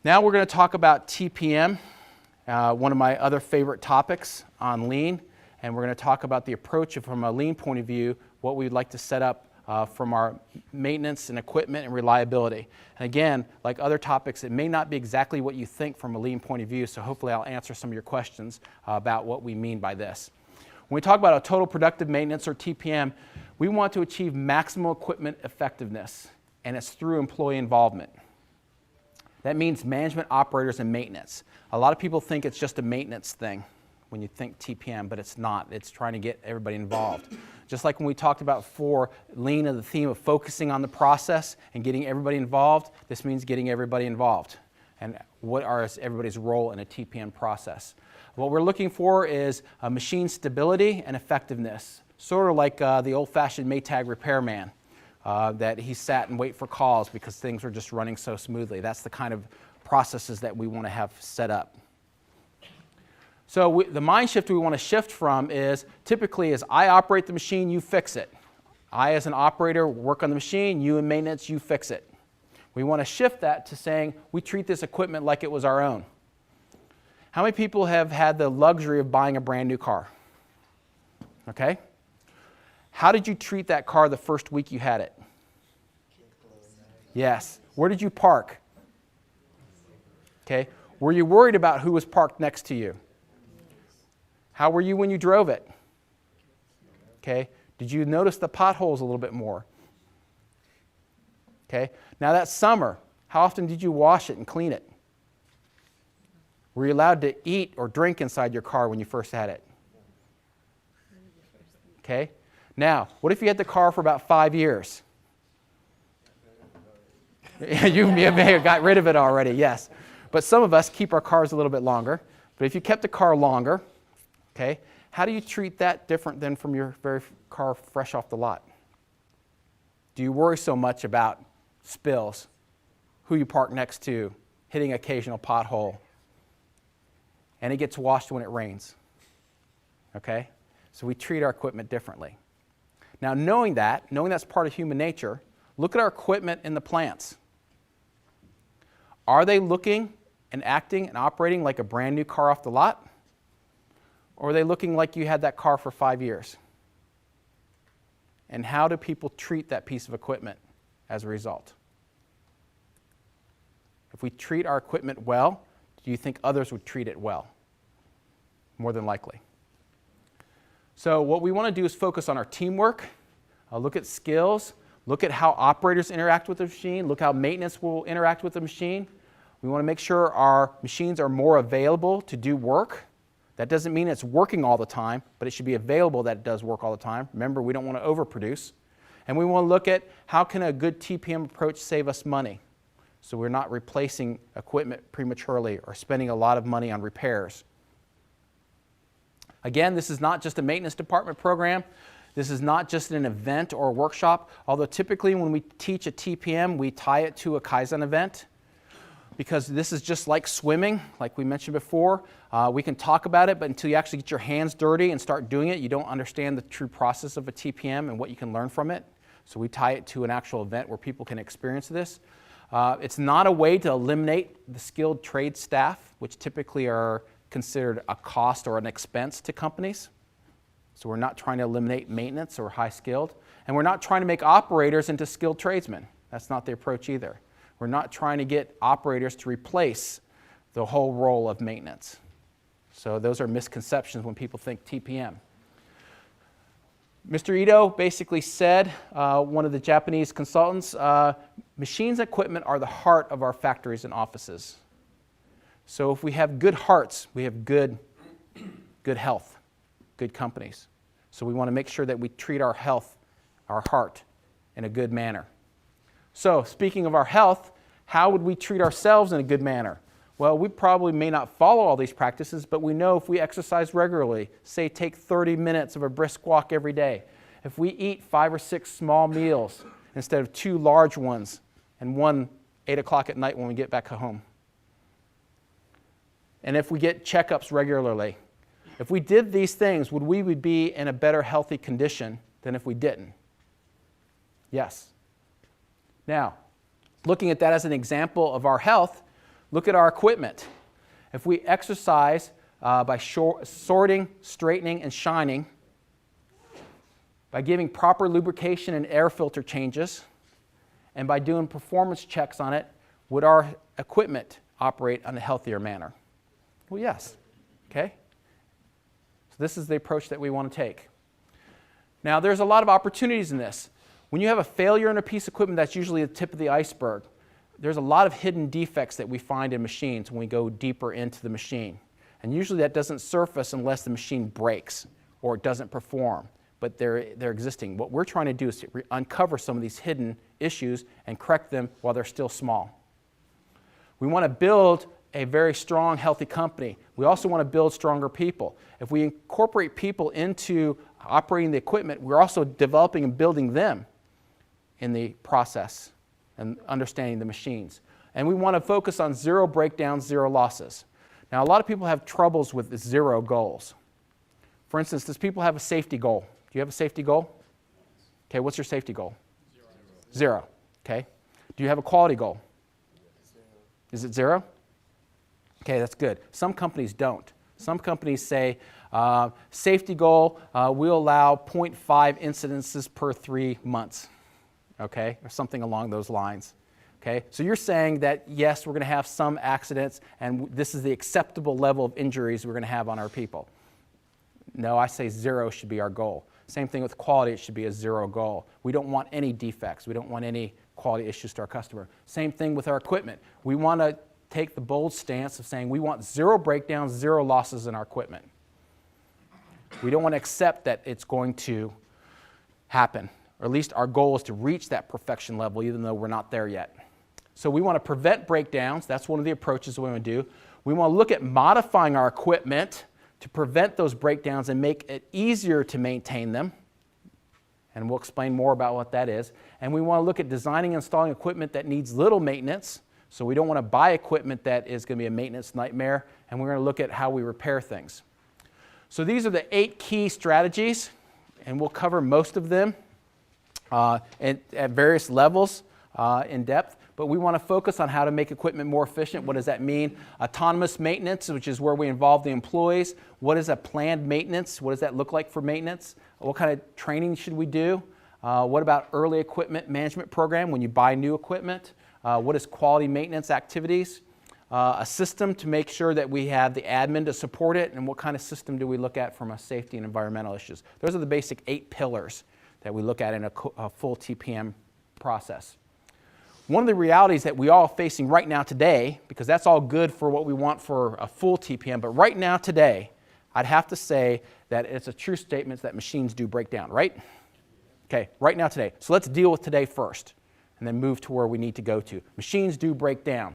Now we're going to talk about TPM, one of my other favorite topics on lean, and we're going to talk about the approach from a lean point of view, what we'd like to set up from our maintenance and equipment and reliability. And again, like other topics, it may not be exactly what you think from a lean point of view, so hopefully I'll answer some of your questions about what we mean by this. When we talk about a total productive maintenance, or TPM, we want to achieve maximum equipment effectiveness, and it's through employee involvement. That means management, operators, and maintenance. A lot of people think it's just a maintenance thing when you think TPM, but it's not. It's trying to get everybody involved. Just like when we talked about before, lean and the theme of focusing on the process and getting everybody involved, this means getting everybody involved. And what is everybody's role in a TPM process? What we're looking for is machine stability and effectiveness, sort of like the old-fashioned Maytag repairman, that he sat and wait for calls because things were just running so smoothly. That's the kind of processes that we want to have set up. So the mind shift we want to shift from is typically is I operate the machine, you fix it. I as an operator work on the machine, you in maintenance, you fix it. We want to shift that to saying we treat this equipment like it was our own. How many people have had the luxury of buying a brand new car? Okay? How did you treat that car the first week you had it? Yes. Where did you park? Okay. Were you worried about who was parked next to you? How were you when you drove it? Okay. Did you notice the potholes a little bit more? Okay. Now that summer, how often did you wash it and clean it? Were you allowed to eat or drink inside your car when you first had it? Okay. Now, what if you had the car for about 5 years? You may have got rid of it already, yes. But some of us keep our cars a little bit longer. But if you kept the car longer, okay, how do you treat that different than from your very car fresh off the lot? Do you worry so much about spills, who you park next to, hitting occasional pothole, and it gets washed when it rains? Okay? So we treat our equipment differently. Now, knowing that's part of human nature, look at our equipment in the plants. Are they looking and acting and operating like a brand new car off the lot? Or are they looking like you had that car for 5 years? And how do people treat that piece of equipment as a result? If we treat our equipment well, do you think others would treat it well? More than likely. So what we want to do is focus on our teamwork, look at skills, look at how operators interact with the machine, look how maintenance will interact with the machine. We want to make sure our machines are more available to do work. That doesn't mean it's working all the time, but it should be available that it does work all the time. Remember, we don't want to overproduce. And we want to look at how can a good TPM approach save us money, so we're not replacing equipment prematurely or spending a lot of money on repairs. Again, this is not just a maintenance department program. This is not just an event or a workshop, although typically when we teach a TPM, we tie it to a Kaizen event, because this is just like swimming, like we mentioned before. We can talk about it, but until you actually get your hands dirty and start doing it, you don't understand the true process of a TPM and what you can learn from it. So we tie it to an actual event where people can experience this. It's not a way to eliminate the skilled trade staff, which typically are considered a cost or an expense to companies. So we're not trying to eliminate maintenance or high skilled. And we're not trying to make operators into skilled tradesmen. That's not the approach either. We're not trying to get operators to replace the whole role of maintenance. So those are misconceptions when people think TPM. Mr. Ito basically said, one of the Japanese consultants, machines and equipment are the heart of our factories and offices. So if we have good hearts, we have good health, good companies. So we want to make sure that we treat our health, our heart, in a good manner. So speaking of our health, how would we treat ourselves in a good manner? Well, we probably may not follow all these practices, but we know if we exercise regularly, say take 30 minutes of a brisk walk every day, if we eat 5 or 6 small meals instead of 2 large ones and one 8 o'clock at night when we get back home, and if we get checkups regularly, if we did these things, would we be in a better healthy condition than if we didn't? Yes. Now, looking at that as an example of our health, Look at our equipment. If we exercise by sorting, straightening, and shining, by giving proper lubrication and air filter changes, and by doing performance checks on it, would our equipment operate in a healthier manner? Well, yes. Okay? So this is the approach that we want to take. Now, there's a lot of opportunities in this. When you have a failure in a piece of equipment, that's usually the tip of the iceberg. There's a lot of hidden defects that we find in machines when we go deeper into the machine. And usually that doesn't surface unless the machine breaks or it doesn't perform, but they're existing. What we're trying to do is to uncover some of these hidden issues and correct them while they're still small. We want to build a very strong, healthy company. We also want to build stronger people. If we incorporate people into operating the equipment, we're also developing and building them in the process and understanding the machines. And we want to focus on zero breakdowns, zero losses. Now, a lot of people have troubles with the zero goals. For instance, does people have a safety goal? Do you have a safety goal? Okay, what's your safety goal? Zero. Okay. Do you have a quality goal? Is it zero? Okay, that's good. Some companies don't. Some companies say, safety goal, we'll allow 0.5 incidences per 3 months, okay, or something along those lines. Okay, so you're saying that, yes, we're going to have some accidents, and this is the acceptable level of injuries we're going to have on our people. No, I say zero should be our goal. Same thing with quality, it should be a zero goal. We don't want any defects. We don't want any quality issues to our customer. Same thing with our equipment. We want to take the bold stance of saying we want zero breakdowns, zero losses in our equipment. We don't want to accept that it's going to happen, or at least our goal is to reach that perfection level even though we're not there yet. So we want to prevent breakdowns. That's one of the approaches we want to do. We want to look at modifying our equipment to prevent those breakdowns and make it easier to maintain them. And we'll explain more about what that is. And we want to look at designing and installing equipment that needs little maintenance. So we don't want to buy equipment that is going to be a maintenance nightmare. And we're going to look at how we repair things. So these are the 8 key strategies, and we'll cover most of them at various levels in depth. But we want to focus on how to make equipment more efficient. What does that mean? Autonomous maintenance, which is where we involve the employees. What is a planned maintenance? What does that look like for maintenance? What kind of training should we do? What about early equipment management program when you buy new equipment? What is quality maintenance activities? A system to make sure that we have the admin to support it, and what kind of system do we look at from a safety and environmental issues? Those are the basic 8 pillars that we look at in a full TPM process. One of the realities that we all are facing right now today, because that's all good for what we want for a full TPM, but right now today, I'd have to say that it's a true statement that machines do break down, right? Okay, right now today. So let's deal with today first, and then move to where we need to go to. Machines do break down.